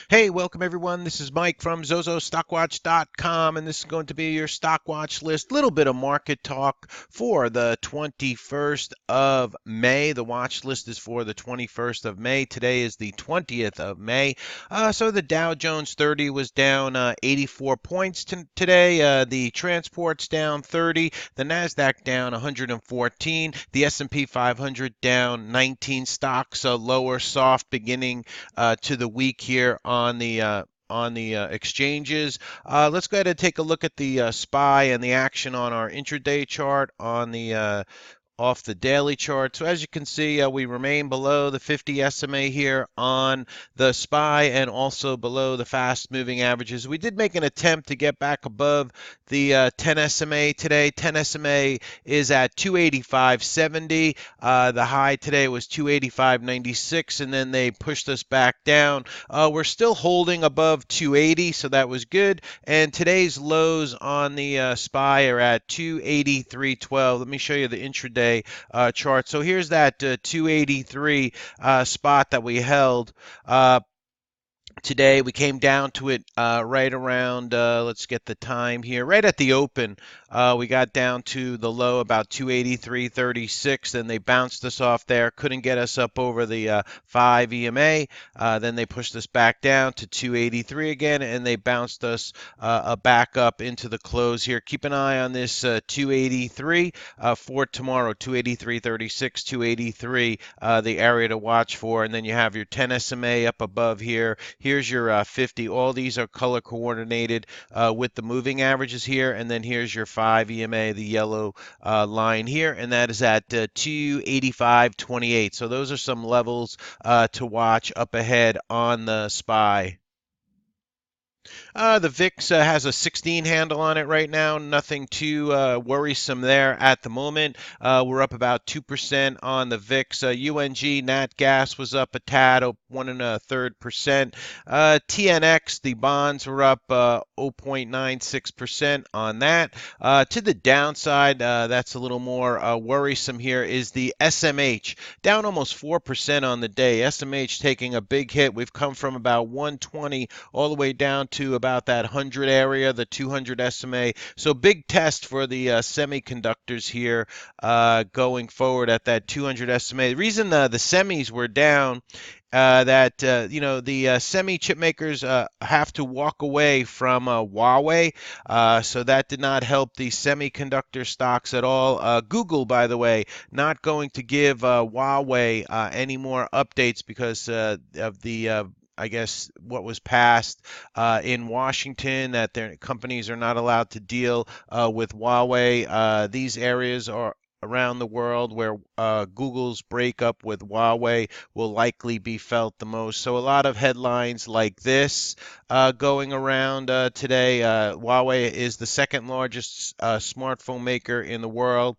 Hey, welcome everyone. This is Mike from zozostockwatch.com, and this is going to be your stock watch list. Little bit of market talk for the 21st of May. The watch list is for the 21st of May. Today is the 20th of May. So the Dow Jones 30 was down 84 points today. The transport's down 30. The Nasdaq down 114. The S&P 500 down 19 stocks. Lower, soft beginning to the week here on the exchanges. Let's go ahead and take a look at the SPY and the action on our intraday chart on the off the daily chart. So as you can see, we remain below the 50 SMA here on the SPY and also below the fast moving averages. We did make an attempt to get back above the 10 SMA today. 10 SMA is at 285.70. The high today was 285.96, and then they pushed us back down. We're still holding above 280, so that was good. And today's lows on the SPY are at 283.12. Let me show you the intraday chart. So here's that 283 spot that we held. Today we came down to it right around, let's get the time here, right at the open. We got down to the low about 283.36, then they bounced us off there, couldn't get us up over the 5 EMA. Then they pushed us back down to 283 again, and they bounced us back up into the close here. Keep an eye on this 283 for tomorrow. 283.36, 283, the area to watch for. And then you have your 10 SMA up above here. Here's your 50. All these are color coordinated with the moving averages here. And then here's your 5 EMA, the yellow line here, and that is at 285.28. So those are some levels to watch up ahead on the SPY. The VIX has a 16 handle on it right now. Nothing too worrisome there at the moment. We're up about 2% on the VIX. UNG Nat Gas was up a tad, 1.33%. TNX, the bonds were up 0.96% on that. To the downside, that's a little more worrisome here, is the SMH, down almost 4% on the day. SMH taking a big hit. We've come from about 120 all the way down to about that 100 area, the 200 SMA. So big test for the semiconductors here going forward at that 200 SMA. The reason the semis were down, the semi chip makers have to walk away from Huawei, so that did not help the semiconductor stocks at all. Google, by the way, not going to give Huawei any more updates because of the I guess what was passed in Washington, that their companies are not allowed to deal with Huawei. These areas are around the world where Google's breakup with Huawei will likely be felt the most. So a lot of headlines like this going around today. Huawei is the second largest smartphone maker in the world,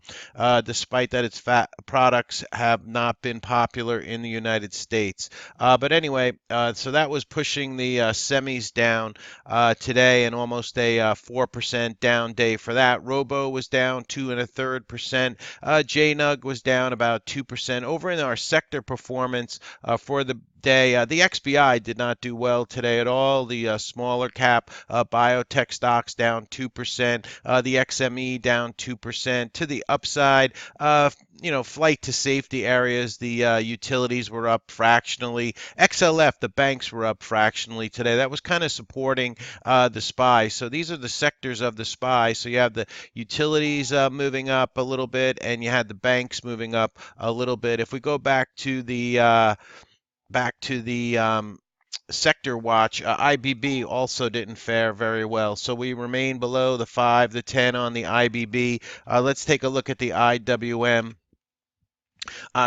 despite that its products have not been popular in the United States. But anyway, so that was pushing the semis down today, and almost a 4% down day for that. Robo was down 2.33%. JNUG was down about 2%. Over in our sector performance for the day, the XBI did not do well today at all. The smaller cap biotech stocks down 2%. The XME down 2%. To the upside, flight to safety areas, the utilities were up fractionally. XLF, the banks were up fractionally today. That was kind of supporting the SPY. So these are the sectors of the SPY. So you have the utilities moving up a little bit, and you had the banks moving up a little bit. If we go back to the sector watch, IBB also didn't fare very well. So we remain below the 5, the 10 on the IBB. Let's take a look at the IWM.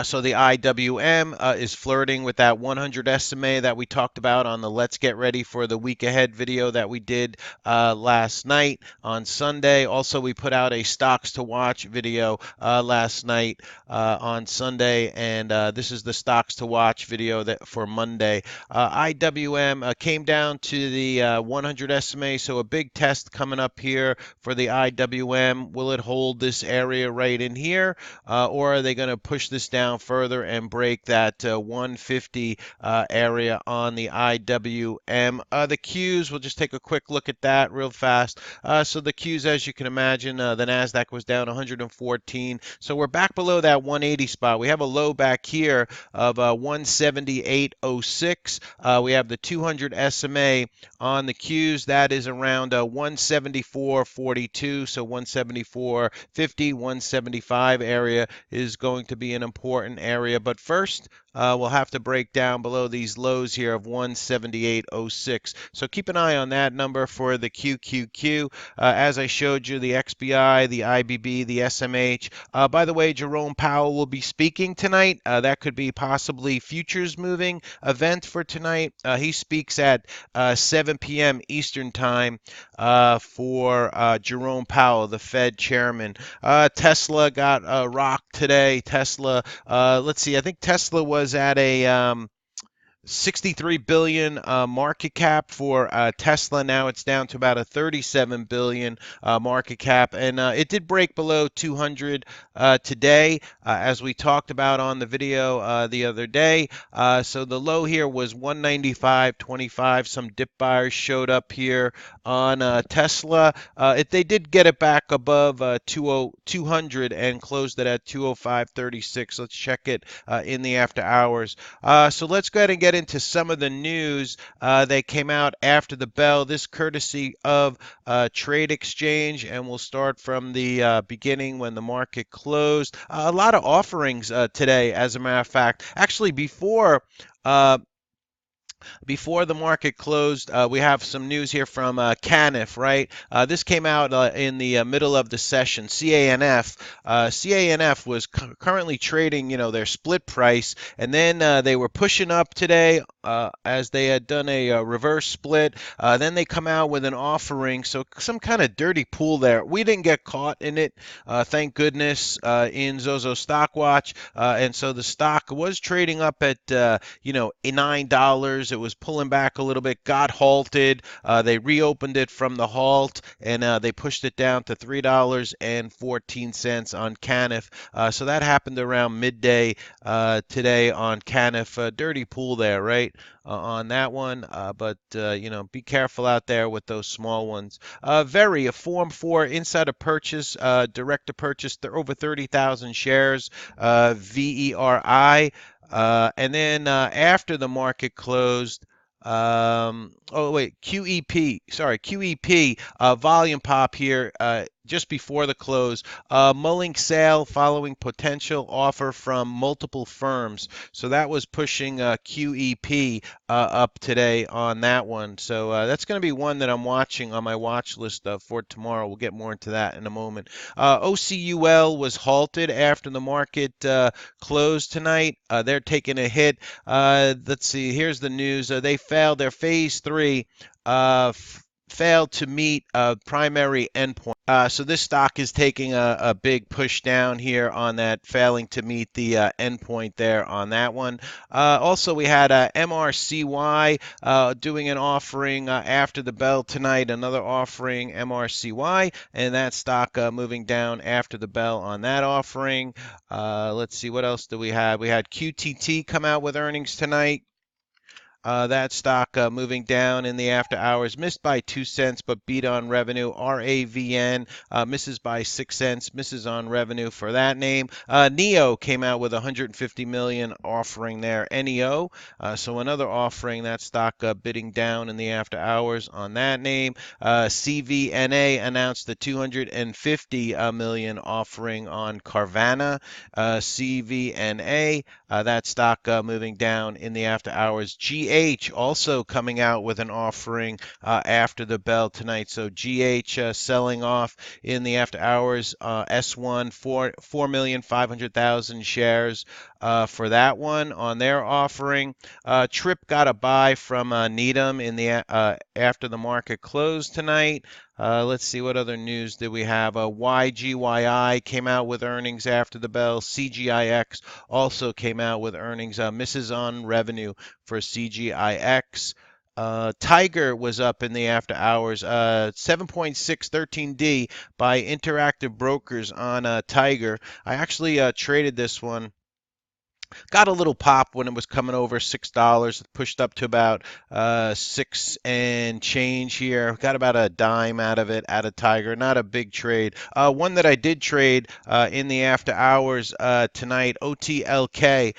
So the IWM is flirting with that 100 SMA that we talked about on the Let's Get Ready for the Week Ahead video that we did last night on Sunday. Also, we put out a Stocks to Watch video last night on Sunday, and this is the Stocks to Watch video that for Monday. IWM came down to the 100 SMA, so a big test coming up here for the IWM. Will it hold this area right in here, or are they going to push this down further and break that 150 area on the IWM. The Qs, we'll just take a quick look at that real fast. So the Qs, as you can imagine, the Nasdaq was down 114. So we're back below that 180 spot. We have a low back here of 178.06. We have the 200 SMA on the Qs. That is around 174.42. So 174.50, 175 area is going to be an important area. But first, we'll have to break down below these lows here of 178.06. So keep an eye on that number for the QQQ. As I showed you, the XBI, the IBB, the SMH. By the way, Jerome Powell will be speaking tonight. That could be possibly futures moving event for tonight. He speaks at 7 p.m. Eastern time for Jerome Powell, the Fed chairman. Tesla got rocked today. Tesla, let's see, I think Tesla was at a 63 billion market cap for Tesla. Now it's down to about a 37 billion market cap, and it did break below 200 today, as we talked about on the video the other day. So the low here was 195.25. Some dip buyers showed up here on Tesla. They did get it back above 200 and closed it at 205.36. Let's check it in the after hours. So let's go ahead and get into some of the news that came out after the bell. This courtesy of Trade Exchange, and we'll start from the beginning when the market closed. A lot of offerings today, as a matter of fact. Actually, before the market closed, we have some news here from CANF, right? This came out in the middle of the session. CANF. CANF was currently trading, their split price, and then they were pushing up today as they had done a reverse split. Then they come out with an offering, so some kind of dirty pool there. We didn't get caught in it, thank goodness, in Zozo StockWatch, and so the stock was trading up at $9. It was pulling back a little bit, got halted. They reopened it from the halt, and they pushed it down to $3.14 on CANF. So that happened around midday today on CANF. Dirty pool there, right? On that one, but be careful out there with those small ones. A Form 4 insider purchase, direct to purchase, they're over 30,000 shares, VERI. And then after the market closed, QEP, volume pop here just before the close. Mulling sale following potential offer from multiple firms. So that was pushing QEP up today on that one. So that's going to be one that I'm watching on my watch list for tomorrow. We'll get more into that in a moment. OCUL was halted after the market closed tonight. They're taking a hit. Let's see. Here's the news. They failed their phase 3. Failed to meet a primary endpoint. So this stock is taking a big push down here on that, failing to meet the endpoint there on that one. Also, we had MRCY doing an offering after the bell tonight, another offering, MRCY, and that stock moving down after the bell on that offering. Let's see, what else do we have? We had QTT come out with earnings tonight. That stock moving down in the after hours, missed by 2 cents, but beat on revenue. RAVN misses by 6 cents, misses on revenue for that name. NEO came out with 150 million offering there. NEO, so another offering. That stock bidding down in the after hours on that name. CVNA announced the 250 million offering on Carvana. CVNA, that stock moving down in the after hours. GH also coming out with an offering after the bell tonight. So GH selling off in the after hours. S1 4,500,000 shares for that one on their offering. Trip got a buy from Needham in the after the market closed tonight. Let's see, what other news did we have? YGYI came out with earnings after the bell. CGIX also came out with earnings. Misses on revenue for CGIX. TIGR was up in the after hours. 7.613D by Interactive Brokers on TIGR. I actually traded this one Got a little pop when it was coming over $6. Pushed up to about six and change here. Got about a dime out of it, out of TIGR. Not a big trade. One that I did trade in the after hours tonight, OTLK.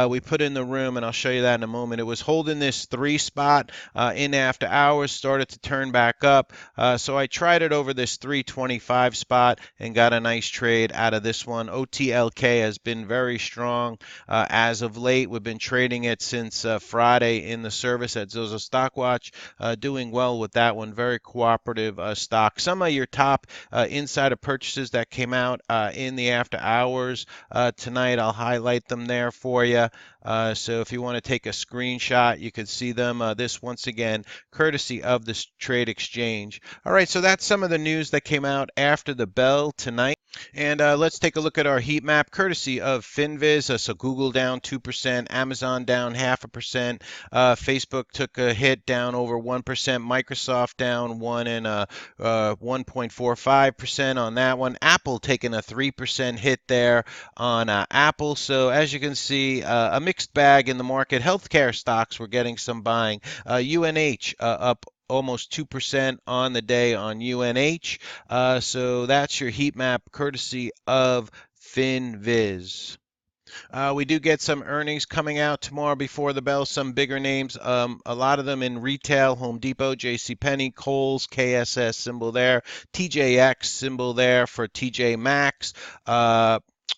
We put in the room, and I'll show you that in a moment. It was holding this three spot in after hours, started to turn back up. So I tried it over this 325 spot and got a nice trade out of this one. OTLK has been very strong. As of late, we've been trading it since Friday in the service at Zozo StockWatch, doing well with that one. Very cooperative stock. Some of your top insider purchases that came out in the after hours tonight, I'll highlight them there for you. So if you want to take a screenshot, you can see them. This, once again, courtesy of this trade exchange. All right, so that's some of the news that came out after the bell tonight. And let's take a look at our heat map, courtesy of FinViz. So Google down 2%, Amazon down 0.5%, Facebook took a hit down over 1%, Microsoft down 1.45% on that one. Apple taking a 3% hit there on Apple. So as you can see, a mixed bag in the market. Healthcare stocks were getting some buying. UNH up almost 2% on the day on UNH. So that's your heat map courtesy of FinViz. We do get some earnings coming out tomorrow before the bell, some bigger names, a lot of them in retail: Home Depot, JCPenney, Kohl's, KSS symbol there, TJX symbol there for TJ Maxx.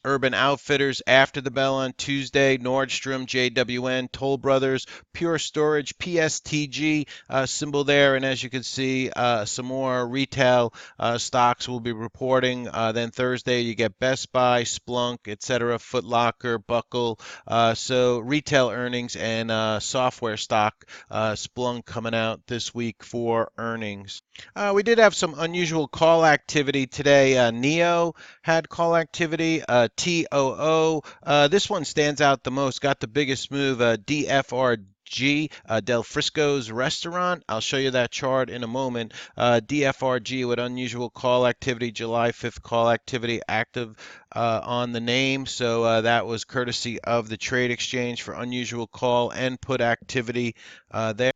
Urban Outfitters after the bell on Tuesday, Nordstrom, JWN, Toll Brothers, Pure Storage, PSTG symbol there. And as you can see, some more retail stocks will be reporting. Then Thursday, you get Best Buy, Splunk, etc., Foot Locker, Buckle. So retail earnings and software stock, Splunk, coming out this week for earnings. We did have some unusual call activity today. Neo had call activity. TOO. This one stands out the most. Got the biggest move. DFRG, Del Frisco's restaurant. I'll show you that chart in a moment. DFRG with unusual call activity. July 5th call activity active on the name. So that was courtesy of the trade exchange for unusual call and put activity there.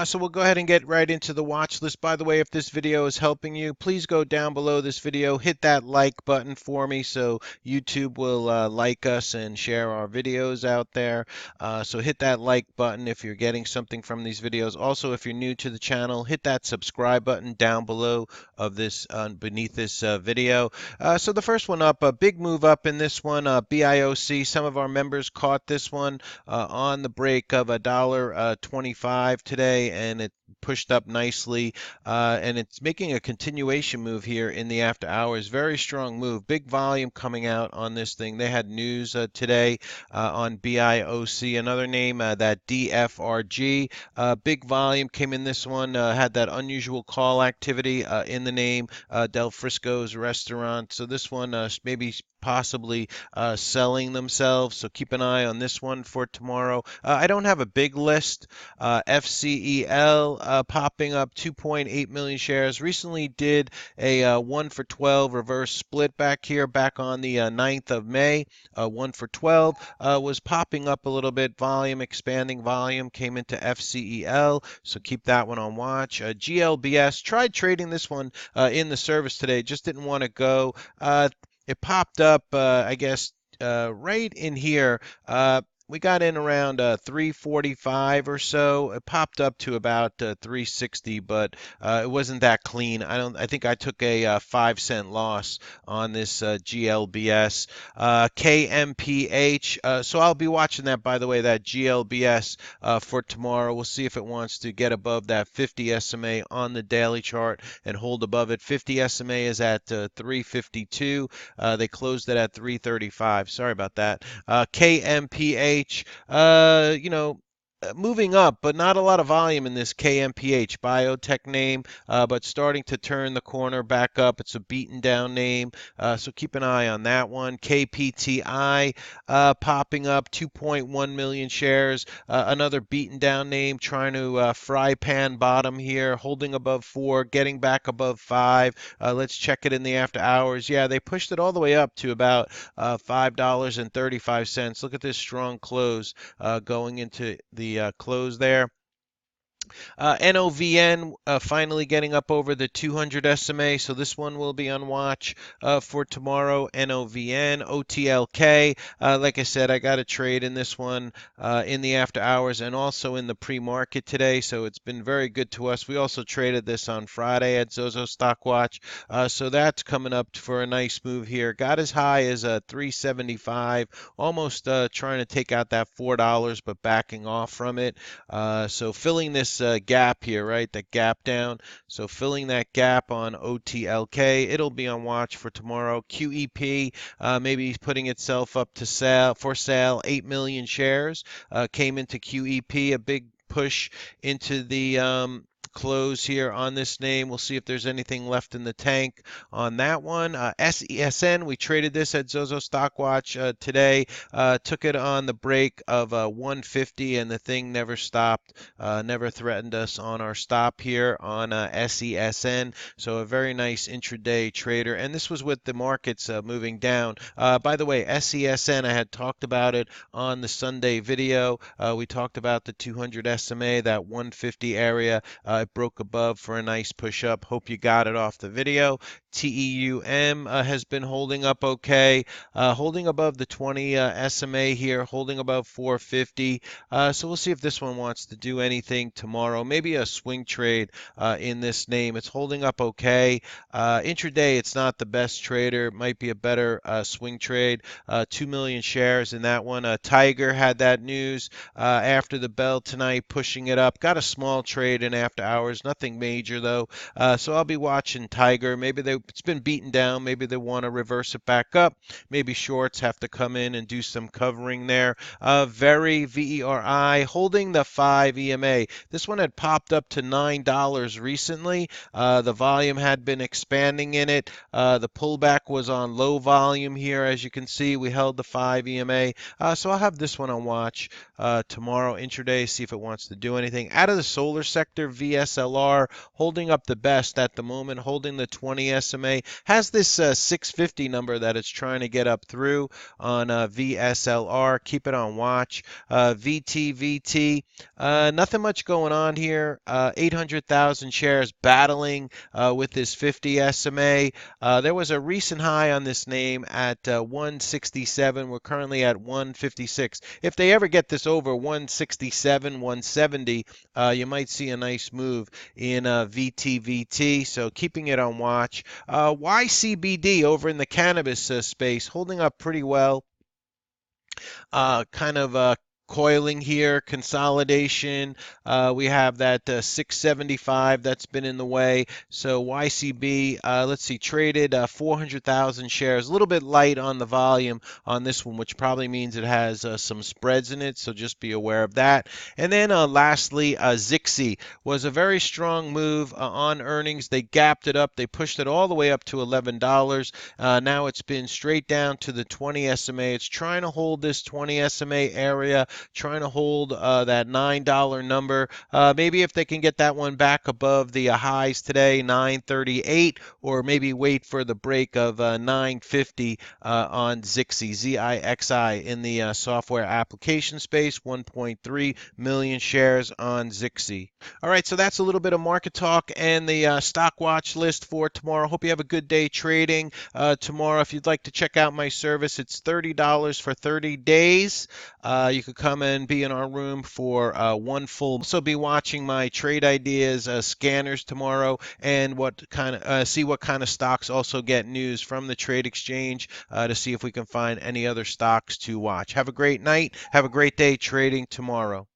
So we'll go ahead and get right into the watch list. By the way, if this video is helping you, please go down below this video, hit that like button for me so YouTube will like us and share our videos out there. So hit that like button if you're getting something from these videos. Also, if you're new to the channel, hit that subscribe button down below of this beneath this video. So the first one up, a big move up in this one, BIOC. Some of our members caught this one on the break of $1.25 today, and it pushed up nicely, and it's making a continuation move here in the after hours. Very strong move, big volume coming out on this thing. They had news today on BIOC, another name, that DFRG. Big volume came in this one, had that unusual call activity in the name, Del Frisco's restaurant. So this one maybe possibly selling themselves, so keep an eye on this one for tomorrow. I don't have a big list. FCEL popping up 2.8 million shares. Recently did a 1 for 12 reverse split back here, back on the 9th of May. 1 for 12 was popping up a little bit. Volume, expanding volume came into FCEL, so keep that one on watch. GLBS, tried trading this one in the service today, just didn't want to go. It popped up, I guess, right in here. We got in around 345 or so. It popped up to about 360, but it wasn't that clean. I think I took a 5-cent loss on this GLBS. KMPH. So I'll be watching that, by the way, that GLBS for tomorrow. We'll see if it wants to get above that 50 SMA on the daily chart and hold above it. 50 SMA is at 352. They closed it at 335. Sorry about that. KMPH. You know, moving up, but not a lot of volume in this KMPH biotech name, but starting to turn the corner back up. It's a beaten down name, so keep an eye on that one. KPTI popping up, 2.1 million shares. Another beaten down name, trying to fry pan bottom here, holding above 4, getting back above 5. Let's check it in the after hours. Yeah, they pushed it all the way up to about $5.35. Look at this strong close going into the close there. NOVN finally getting up over the 200 SMA, so this one will be on watch for tomorrow. NOVN, OTLK. Like I said, I got a trade in this one in the after hours and also in the pre-market today, so it's been very good to us. We also traded this on Friday at Zozo Stockwatch, so that's coming up for a nice move here. Got as high as 375, almost trying to take out that $4, but backing off from it. So filling this gap here, right? That gap down. So filling that gap on OTLK. It'll be on watch for tomorrow. QEP, maybe putting itself up to sale for sale. 8 million shares came into QEP. A big push into the close here on this name. We'll see if there's anything left in the tank on that one. SESN, we traded this at Zozo Stockwatch today. Took it on the break of 150, and the thing never stopped, never threatened us on our stop here on SESN. So a very nice intraday trader. And this was with the markets moving down. By the way, SESN, I had talked about it on the Sunday video. We talked about the 200 SMA, that 150 area. It broke above for a nice push up. Hope you got it off the video. TEUM has been holding up okay, holding above the 20 SMA here, holding above 450. So we'll see if this one wants to do anything tomorrow. Maybe a swing trade in this name. It's holding up okay. Intraday, it's not the best trader. It might be a better swing trade. 2 million shares in that one. TIGR had that news after the bell tonight, pushing it up. Got a small trade in after hours, nothing major though. So I'll be watching TIGR. Maybe it's been beaten down. Maybe they want to reverse it back up. Maybe shorts have to come in and do some covering there. VERI holding the 5 EMA. This one had popped up to $9 recently. The volume had been expanding in it. The pullback was on low volume here. As you can see, we held the 5 EMA. So I'll have this one on watch tomorrow intraday, see if it wants to do anything. Out of the solar sector, VSLR holding up the best at the moment, holding the 20 SMA. Has this 650 number that it's trying to get up through on VSLR. Keep it on watch. VTVT, nothing much going on here. 800,000 shares battling with this 50 SMA. There was a recent high on this name at 167. We're currently at 156. If they ever get this over 167, 170, you might see a nice move in VTVT. So keeping it on watch. YCBD over in the cannabis space, holding up pretty well. Kind of coiling here, consolidation. We have that 675 that's been in the way. So YCB, let's see, traded 400,000 shares. A little bit light on the volume on this one, which probably means it has some spreads in it. So just be aware of that. And then lastly, Zixi was a very strong move on earnings. They gapped it up. They pushed it all the way up to $11. Now it's been straight down to the 20 SMA. It's trying to hold this 20 SMA area, trying to hold that $9 number. Maybe if they can get that one back above the highs today, 938, or maybe wait for the break of 950 on Zixi, ZIXI in the software application space, 1.3 million shares on Zixi. All right, so that's a little bit of market talk and the stock watch list for tomorrow. Hope you have a good day trading tomorrow. If you'd like to check out my service, it's $30 for 30 days. You could come and be in our room for one full. Also be watching my trade ideas scanners tomorrow, and see what kind of stocks also get news from the trade exchange to see if we can find any other stocks to watch. Have a great night. Have a great day trading tomorrow.